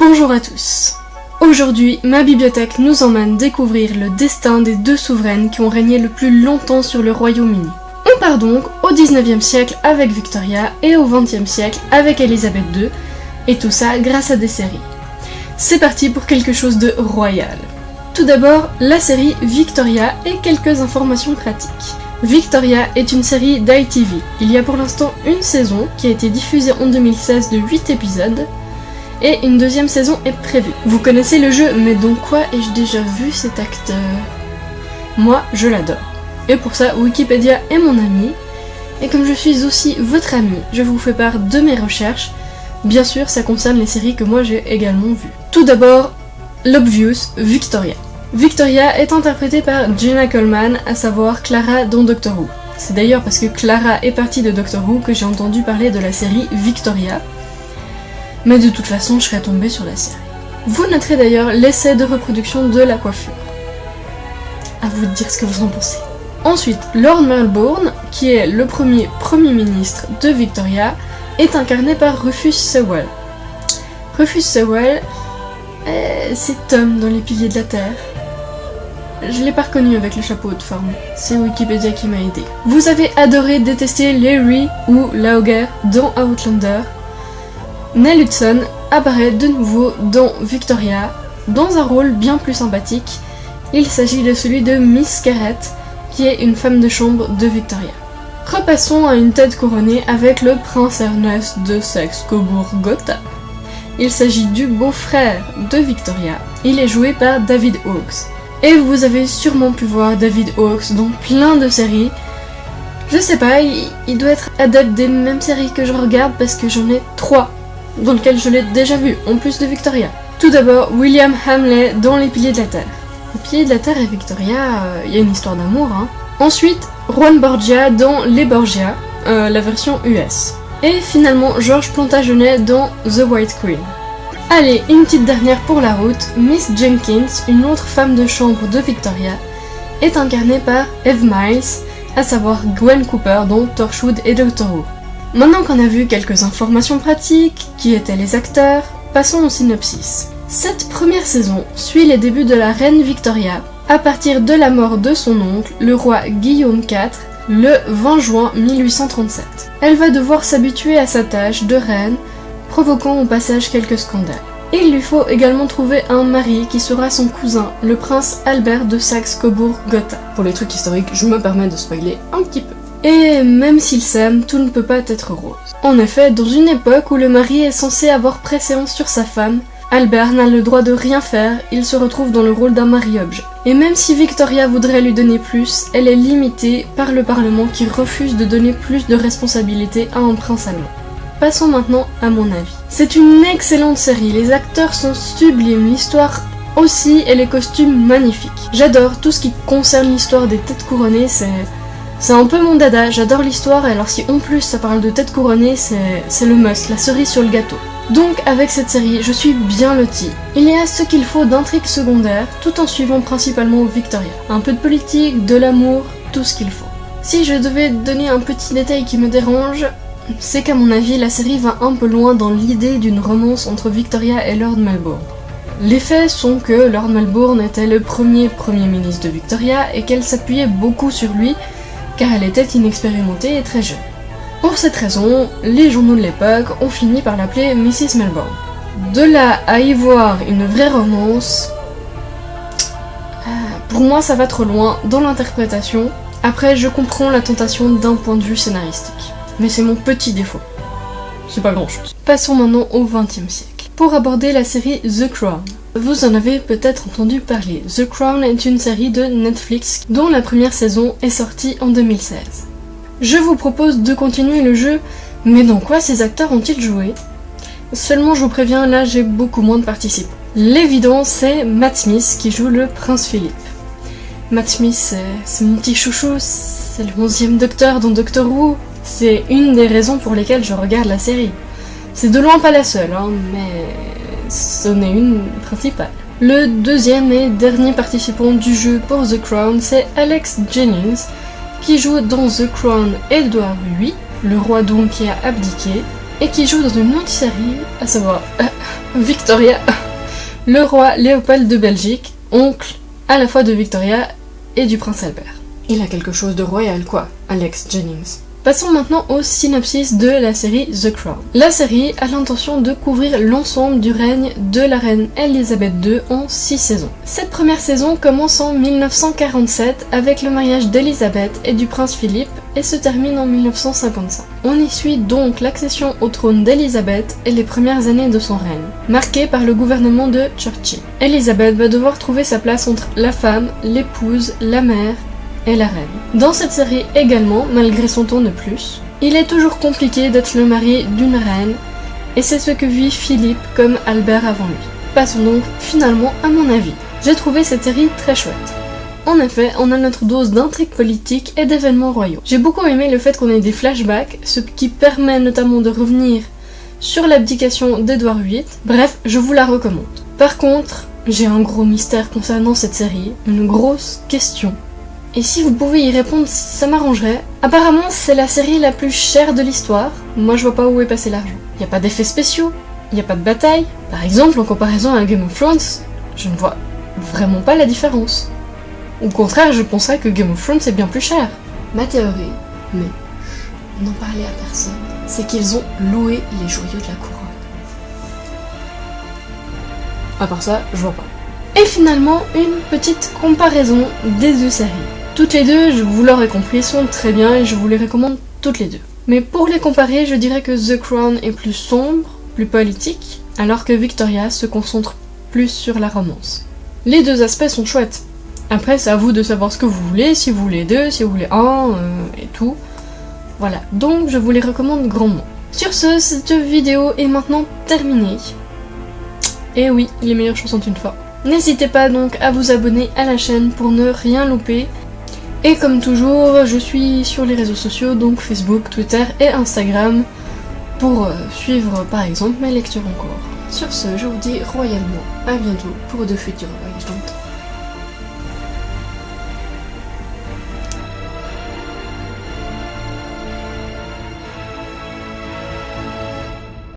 Bonjour à tous. Aujourd'hui, ma bibliothèque nous emmène découvrir le destin des deux souveraines qui ont régné le plus longtemps sur le Royaume-Uni. On part donc au 19e siècle avec Victoria et au 20e siècle avec Elisabeth II, et tout ça grâce à des séries. C'est parti pour quelque chose de royal. Tout d'abord, la série Victoria et quelques informations pratiques. Victoria est une série d'ITV. Il y a pour l'instant une saison qui a été diffusée en 2016 de 8 épisodes, et une deuxième saison est prévue. Vous connaissez le jeu, mais dans quoi ai-je déjà vu cet acteur? Moi, je l'adore. Et pour ça, Wikipédia est mon ami, et comme je suis aussi votre ami, je vous fais part de mes recherches. Bien sûr, ça concerne les séries que moi j'ai également vues. Tout d'abord, l'obvious, Victoria. Victoria est interprétée par Jenna Coleman, à savoir Clara dans Doctor Who. C'est d'ailleurs parce que Clara est partie de Doctor Who que j'ai entendu parler de la série Victoria. Mais de toute façon, je serais tombée sur la série. Vous noterez d'ailleurs l'essai de reproduction de la coiffure. À vous de dire ce que vous en pensez. Ensuite, Lord Melbourne, qui est le premier ministre de Victoria, est incarné par Rufus Sewell. Rufus Sewell, c'est Tom dans Les Piliers de la Terre. Je l'ai pas reconnu avec le chapeau de forme, c'est Wikipédia qui m'a aidé. Vous avez adoré détester Larry ou Laoger dans Outlander. Nell Hudson apparaît de nouveau dans Victoria, dans un rôle bien plus sympathique. Il s'agit de celui de Miss Carrett, qui est une femme de chambre de Victoria. Repassons à une tête couronnée avec le prince Ernest de Saxe-Cobourg-Gotha. Il s'agit du beau-frère de Victoria. Il est joué par David Hawkes. Et vous avez sûrement pu voir David Hawkes dans plein de séries. Je sais pas, il doit être adepte des mêmes séries que je regarde parce que j'en ai 3 dans lesquelles je l'ai déjà vu, en plus de Victoria. Tout d'abord, William Hamley dans Les Piliers de la Terre. Les Piliers de la Terre et Victoria, il y a une histoire d'amour, hein. Ensuite, Juan Borgia dans Les Borgia, la version US. Et finalement, Georges Plantagenet dans The White Queen. Allez, une petite dernière pour la route, Miss Jenkins, une autre femme de chambre de Victoria, est incarnée par Eve Miles, à savoir Gwen Cooper dans Torchwood et Doctor Who. Maintenant qu'on a vu quelques informations pratiques, qui étaient les acteurs, passons au synopsis. Cette première saison suit les débuts de la reine Victoria, à partir de la mort de son oncle, le roi Guillaume IV, le 20 juin 1837. Elle va devoir s'habituer à sa tâche de reine, provoquant au passage quelques scandales. Il lui faut également trouver un mari qui sera son cousin, le prince Albert de Saxe-Cobourg-Gotha. Pour les trucs historiques, je me permets de spoiler un petit peu. Et même s'ils s'aiment, tout ne peut pas être rose. En effet, dans une époque où le mari est censé avoir préséance sur sa femme, Albert n'a le droit de rien faire, il se retrouve dans le rôle d'un mari-objet. Et même si Victoria voudrait lui donner plus, elle est limitée par le Parlement qui refuse de donner plus de responsabilités à un prince allemand. Passons maintenant à mon avis. C'est une excellente série, les acteurs sont sublimes, l'histoire aussi et les costumes magnifiques. J'adore tout ce qui concerne l'histoire des têtes couronnées, c'est un peu mon dada, j'adore l'histoire et alors si en plus ça parle de têtes couronnées, c'est le must, la cerise sur le gâteau. Donc avec cette série, je suis bien lotie. Il y a ce qu'il faut d'intrigues secondaires, tout en suivant principalement Victoria. Un peu de politique, de l'amour, tout ce qu'il faut. Si je devais donner un petit détail qui me dérange, c'est qu'à mon avis, la série va un peu loin dans l'idée d'une romance entre Victoria et Lord Melbourne. Les faits sont que Lord Melbourne était le premier ministre de Victoria et qu'elle s'appuyait beaucoup sur lui car elle était inexpérimentée et très jeune. Pour cette raison, les journaux de l'époque ont fini par l'appeler Mrs. Melbourne. De là à y voir une vraie romance, pour moi ça va trop loin dans l'interprétation. Après, je comprends la tentation d'un point de vue scénaristique. Mais c'est mon petit défaut. C'est pas grand chose. Passons maintenant au XXe siècle. Pour aborder la série The Crown. Vous en avez peut-être entendu parler. The Crown est une série de Netflix dont la première saison est sortie en 2016. Je vous propose de continuer le jeu, mais dans quoi ces acteurs ont-ils joué? Seulement je vous préviens, là j'ai beaucoup moins de participants. L'évident c'est Matt Smith qui joue le prince Philippe. Matt Smith c'est mon petit chouchou, c'est le 11e docteur dans Doctor Who. C'est une des raisons pour lesquelles je regarde la série. C'est de loin pas la seule, hein, mais c'en est une principale. Le deuxième et dernier participant du jeu pour The Crown, c'est Alex Jennings, qui joue dans The Crown Édouard VIII, le roi donc qui a abdiqué, et qui joue dans une autre série, à savoir Victoria, le roi Léopold de Belgique, oncle à la fois de Victoria et du prince Albert. Il a quelque chose de royal quoi, Alex Jennings. Passons maintenant au synopsis de la série The Crown. La série a l'intention de couvrir l'ensemble du règne de la reine Elisabeth II en 6 saisons. Cette première saison commence en 1947 avec le mariage d'Elisabeth et du prince Philippe et se termine en 1955. On y suit donc l'accession au trône d'Elisabeth et les premières années de son règne, marquées par le gouvernement de Churchill. Elisabeth va devoir trouver sa place entre la femme, l'épouse, la mère et la reine. Dans cette série également, malgré son ton de plus, il est toujours compliqué d'être le mari d'une reine, et c'est ce que vit Philippe comme Albert avant lui. Passons donc finalement à mon avis. J'ai trouvé cette série très chouette. En effet, on a notre dose d'intrigue politique et d'événements royaux. J'ai beaucoup aimé le fait qu'on ait des flashbacks, ce qui permet notamment de revenir sur l'abdication d'Édouard VIII. Bref, je vous la recommande. Par contre, j'ai un gros mystère concernant cette série, une grosse question. Et si vous pouvez y répondre, ça m'arrangerait. Apparemment, c'est la série la plus chère de l'histoire. Moi, je vois pas où est passé l'argent. Y a pas d'effets spéciaux, y a pas de bataille. Par exemple, en comparaison à Game of Thrones, je ne vois vraiment pas la différence. Au contraire, je penserais que Game of Thrones est bien plus cher. Ma théorie, mais n'en parlez à personne, c'est qu'ils ont loué les joyaux de la couronne. À part ça, je vois pas. Et finalement, une petite comparaison des deux séries. Toutes les deux, vous l'aurez compris, sont très bien et je vous les recommande toutes les deux. Mais pour les comparer, je dirais que The Crown est plus sombre, plus politique, alors que Victoria se concentre plus sur la romance. Les deux aspects sont chouettes. Après, c'est à vous de savoir ce que vous voulez, si vous voulez deux, si vous voulez un, et tout. Voilà, donc je vous les recommande grandement. Sur ce, cette vidéo est maintenant terminée. Et oui, les meilleures choses sont une fois. N'hésitez pas donc à vous abonner à la chaîne pour ne rien louper. Et comme toujours, je suis sur les réseaux sociaux, donc Facebook, Twitter et Instagram, pour suivre par exemple mes lectures en cours. Sur ce, je vous dis royalement à bientôt pour de futurs voyages dans le temps.